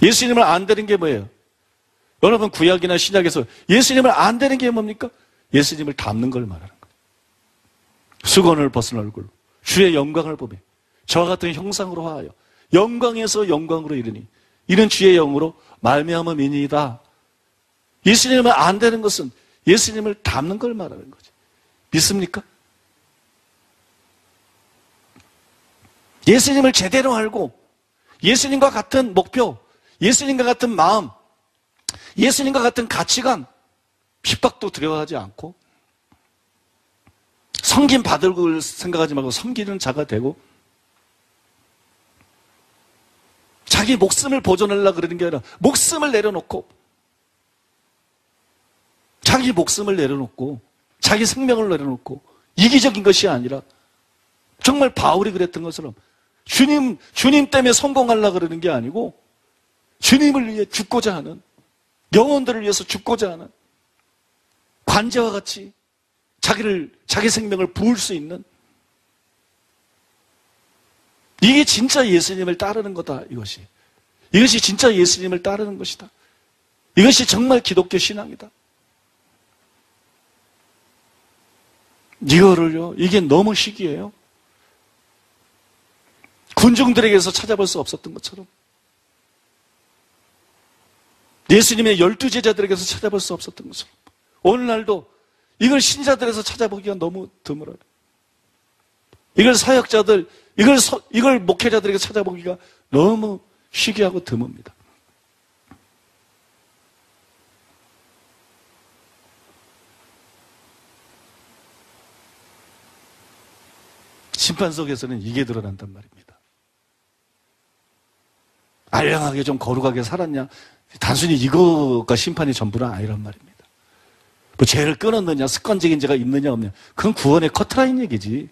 예수님을 안 되는 게 뭐예요? 여러분 구약이나 신약에서 예수님을 안 되는 게 뭡니까? 예수님을 닮는 걸 말하는 거예요. 수건을 벗은 얼굴, 주의 영광을 보며 저와 같은 형상으로 하여 영광에서 영광으로 이르니 이는 주의 영으로 말미암음이니이다. 예수님을 안 되는 것은 예수님을 닮는 걸 말하는 거죠. 믿습니까? 예수님을 제대로 알고 예수님과 같은 목표, 예수님과 같은 마음, 예수님과 같은 가치관, 핍박도 두려워하지 않고 섬김 받을 걸 생각하지 말고 섬기는 자가 되고 자기 목숨을 보존하려고 그러는 게 아니라 목숨을 내려놓고 자기 목숨을 내려놓고 자기 생명을 내려놓고 이기적인 것이 아니라 정말 바울이 그랬던 것처럼 주님 때문에 성공하려고 그러는 게 아니고 주님을 위해 죽고자 하는 영혼들을 위해서 죽고자 하는 관제와 같이 자기 생명을 부을 수 있는 이게 진짜 예수님을 따르는 거다. 이것이 진짜 예수님을 따르는 것이다. 이것이 정말 기독교 신앙이다. 이거를요, 이게 너무 희귀해요. 군중들에게서 찾아볼 수 없었던 것처럼 예수님의 12제자들에게서 찾아볼 수 없었던 것처럼 오늘날도 이걸 신자들에서 찾아보기가 너무 드물어요. 이걸 사역자들, 이걸 목회자들에게 찾아보기가 너무 희귀하고 드뭅니다. 심판 속에서는 이게 드러난단 말입니다. 알량하게 좀 거룩하게 살았냐? 단순히 이거가 심판이 전부는 아니란 말입니다. 뭐 죄를 끊었느냐, 습관적인 죄가 있느냐 없느냐, 그건 구원의 커트라인 얘기지.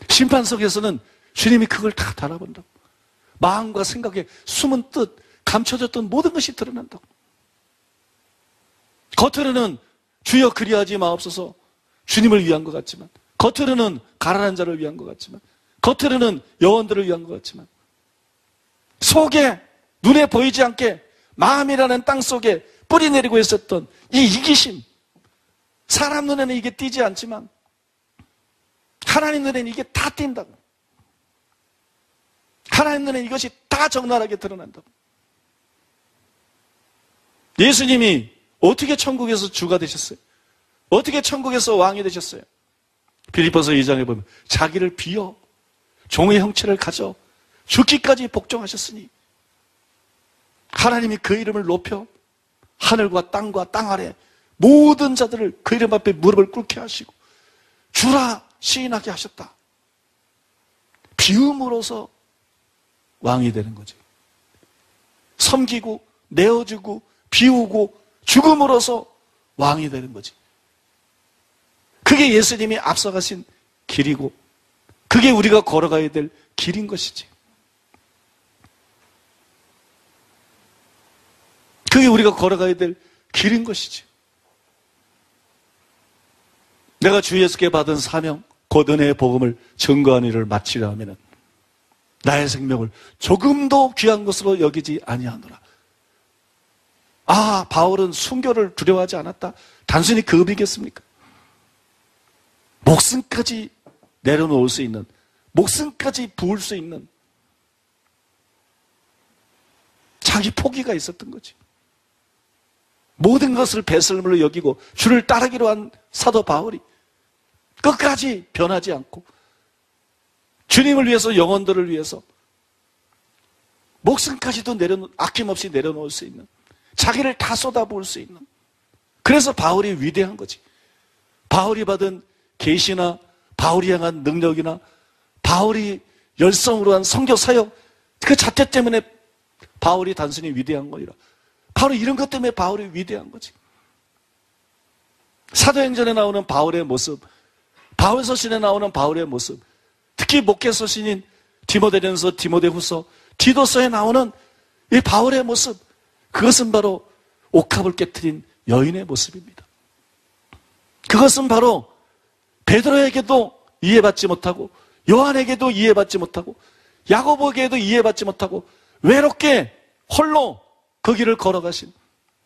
심판 속에서는 주님이 그걸 다 달아본다고. 마음과 생각에 숨은 뜻, 감춰졌던 모든 것이 드러난다고. 겉으로는 주여 그리하지 마옵소서 주님을 위한 것 같지만, 겉으로는 가난한 자를 위한 것 같지만, 겉으로는 영혼들을 위한 것 같지만, 속에 눈에 보이지 않게 마음이라는 땅 속에 뿌리 내리고 있었던 이 이기심, 사람 눈에는 이게 띄지 않지만 하나님 눈에는 이게 다 띈다고. 하나님 눈에는 이것이 다 적나라하게 드러난다고. 예수님이 어떻게 천국에서 주가 되셨어요? 어떻게 천국에서 왕이 되셨어요? 빌립보서 2장에 보면 자기를 비어 종의 형체를 가져 죽기까지 복종하셨으니 하나님이 그 이름을 높여 하늘과 땅과 땅 아래 모든 자들을 그 이름 앞에 무릎을 꿇게 하시고 주라 시인하게 하셨다. 비움으로써 왕이 되는 거죠. 섬기고 내어주고 비우고 죽음으로써 왕이 되는 거지. 그게 예수님이 앞서가신 길이고 그게 우리가 걸어가야 될 길인 것이지. 그게 우리가 걸어가야 될 길인 것이지. 내가 주 예수께 받은 사명, 곧 은혜의 복음을 증거하는 일을 마치려 하면은 나의 생명을 조금도 귀한 것으로 여기지 아니하노라. 아, 바울은 순교를 두려워하지 않았다. 단순히 그 의미겠습니까? 목숨까지 내려놓을 수 있는, 목숨까지 부을 수 있는 자기 포기가 있었던 거지. 모든 것을 배설물로 여기고 주를 따르기로 한 사도 바울이 끝까지 변하지 않고 주님을 위해서, 영혼들을 위해서 목숨까지도 아낌없이 내려놓을 수 있는, 자기를 다 쏟아부을 수 있는, 그래서 바울이 위대한 거지. 바울이 받은 계시나 바울이 향한 능력이나 바울이 열성으로 한 선교 사역 그 자체 때문에 바울이 단순히 위대한 거이라. 바로 이런 것 때문에 바울이 위대한 거지. 사도행전에 나오는 바울의 모습, 바울서신에 나오는 바울의 모습, 특히 목회서신인 디모데전서, 디모데후서, 디도서에 나오는 이 바울의 모습, 그것은 바로 옥합을 깨트린 여인의 모습입니다. 그것은 바로 베드로에게도 이해받지 못하고 요한에게도 이해받지 못하고 야고보에게도 이해받지 못하고 외롭게 홀로 그 길을 걸어가신,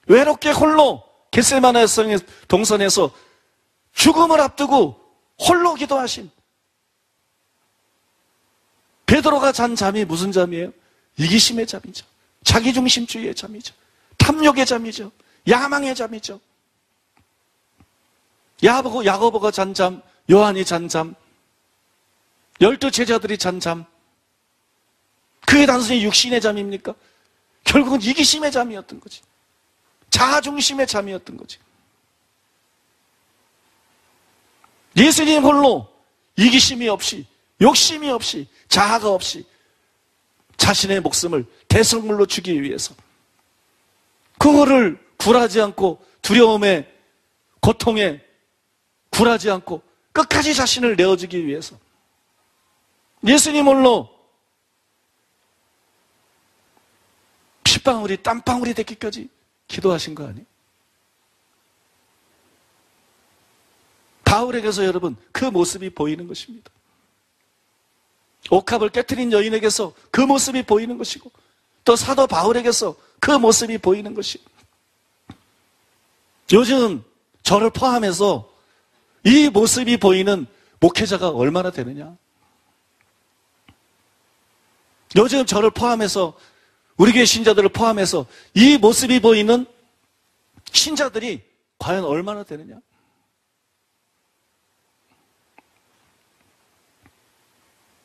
외롭게 홀로 겟세마네 동산에서 죽음을 앞두고 홀로 기도하신, 베드로가 잔 잠이 무슨 잠이에요? 이기심의 잠이죠. 자기중심주의의 잠이죠. 탐욕의 잠이죠. 야망의 잠이죠. 야고보가 잔 잠, 요한이 잔 잠, 12 제자들이 잔 잠, 그게 단순히 육신의 잠입니까? 결국은 이기심의 잠이었던 거지. 자아중심의 잠이었던 거지. 예수님 홀로 이기심이 없이, 욕심이 없이, 자아가 없이 자신의 목숨을 대성물로 주기 위해서, 그거를 굴하지 않고, 두려움에, 고통에 굴하지 않고 끝까지 자신을 내어주기 위해서 예수님 홀로 핏방울이 땀방울이 되기까지 기도하신 거 아니에요? 바울에게서 여러분 그 모습이 보이는 것입니다. 옥합을 깨트린 여인에게서 그 모습이 보이는 것이고, 또 사도 바울에게서 그 모습이 보이는 것이에요. 요즘 저를 포함해서 이 모습이 보이는 목회자가 얼마나 되느냐? 요즘 저를 포함해서, 우리 교회 신자들을 포함해서 이 모습이 보이는 신자들이 과연 얼마나 되느냐?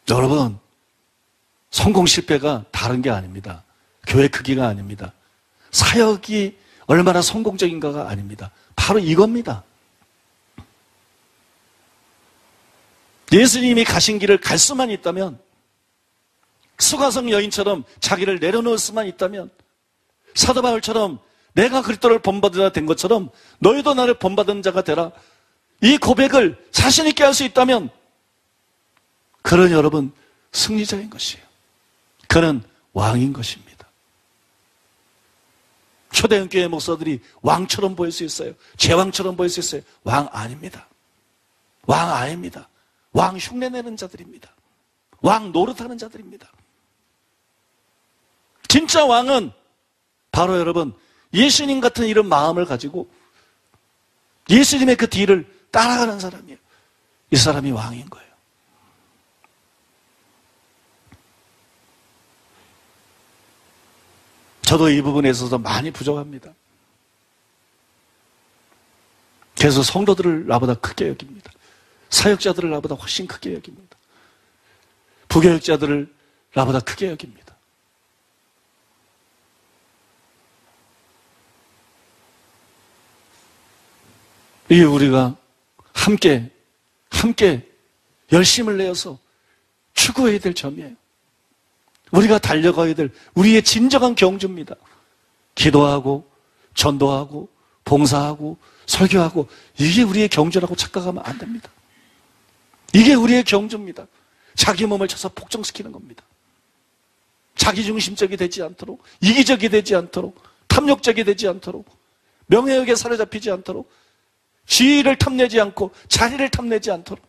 여러분, 성공 실패가 다른 게 아닙니다. 교회 크기가 아닙니다. 사역이 얼마나 성공적인가가 아닙니다. 바로 이겁니다. 예수님이 가신 길을 갈 수만 있다면, 수가성 여인처럼 자기를 내려놓을 수만 있다면, 사도 바울처럼 내가 그리스도를 본받으라 된 것처럼 너희도 나를 본받은 자가 되라, 이 고백을 자신 있게 할 수 있다면 그는 여러분 승리자인 것이에요. 그는 왕인 것입니다. 초대형 교회 목사들이 왕처럼 보일 수 있어요. 제왕처럼 보일 수 있어요. 왕 아닙니다. 왕 아닙니다. 왕 흉내내는 자들입니다. 왕 노릇하는 자들입니다. 진짜 왕은 바로 여러분 예수님 같은 이런 마음을 가지고 예수님의 그 뒤를 따라가는 사람이에요. 이 사람이 왕인 거예요. 저도 이 부분에 있어서 많이 부족합니다. 그래서 성도들을 나보다 크게 여깁니다. 사역자들을 나보다 훨씬 크게 여깁니다. 부교육자들을 나보다 크게 여깁니다. 이게 우리가 함께 열심을 내어서 추구해야 될 점이에요. 우리가 달려가야 될 우리의 진정한 경주입니다. 기도하고 전도하고 봉사하고 설교하고, 이게 우리의 경주라고 착각하면 안 됩니다. 이게 우리의 경주입니다. 자기 몸을 쳐서 복종시키는 겁니다. 자기중심적이 되지 않도록, 이기적이 되지 않도록, 탐욕적이 되지 않도록, 명예욕에 사로잡히지 않도록, 지위를 탐내지 않고 자리를 탐내지 않도록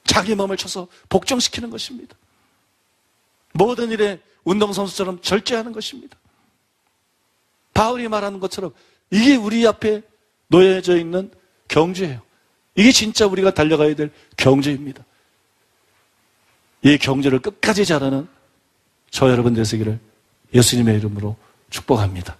자기 몸을 쳐서 복종시키는 것입니다. 모든 일에 운동선수처럼 절제하는 것입니다. 바울이 말하는 것처럼 이게 우리 앞에 놓여져 있는 경주예요. 이게 진짜 우리가 달려가야 될 경주입니다. 이 경주를 끝까지 잘하는 저 여러분 되시기를 예수님의 이름으로 축복합니다.